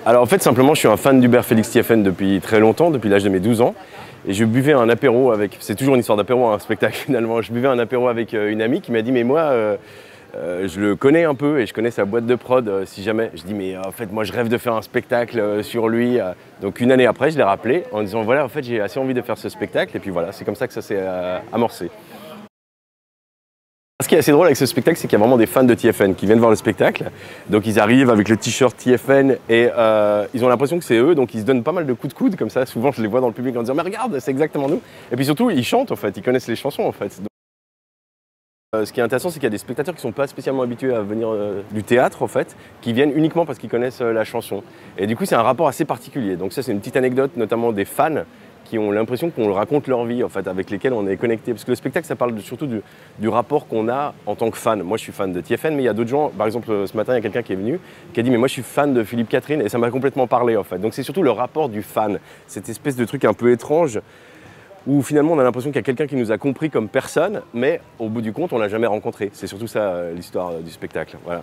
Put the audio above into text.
Alors en fait, simplement, je suis un fan d'Hubert Félix TFN depuis très longtemps, depuis l'âge de mes 12 ans. Et je buvais un apéro avec, c'est toujours une histoire d'apéro, un spectacle finalement, je buvais un apéro avec une amie qui m'a dit mais moi, je le connais un peu et je connais sa boîte de prod si jamais. Je dis mais en fait moi je rêve de faire un spectacle sur lui. Donc une année après, je l'ai rappelé en disant voilà en fait j'ai assez envie de faire ce spectacle et puis voilà, c'est comme ça que ça s'est amorcé. Ce qui est assez drôle avec ce spectacle, c'est qu'il y a vraiment des fans de TFN qui viennent voir le spectacle. Donc ils arrivent avec le t-shirt TFN et ils ont l'impression que c'est eux, donc ils se donnent pas mal de coups de coude comme ça. Souvent je les vois dans le public en disant mais regarde, c'est exactement nous. Et puis surtout ils chantent en fait, ils connaissent les chansons en fait. Donc, ce qui est intéressant, c'est qu'il y a des spectateurs qui ne sont pas spécialement habitués à venir du théâtre en fait, qui viennent uniquement parce qu'ils connaissent la chanson. Et du coup c'est un rapport assez particulier. Donc ça c'est une petite anecdote, notamment des fans qui ont l'impression qu'on raconte leur vie, en fait, avec lesquels on est connecté. Parce que le spectacle, ça parle surtout du rapport qu'on a en tant que fan. Moi, je suis fan de TFN, mais il y a d'autres gens, par exemple, ce matin, il y a quelqu'un qui est venu, qui a dit « mais moi, je suis fan de Philippe Catherine » et ça m'a complètement parlé, en fait. Donc, c'est surtout le rapport du fan, cette espèce de truc un peu étrange, où finalement, on a l'impression qu'il y a quelqu'un qui nous a compris comme personne, mais au bout du compte, on l'a jamais rencontré. C'est surtout ça, l'histoire du spectacle. Voilà.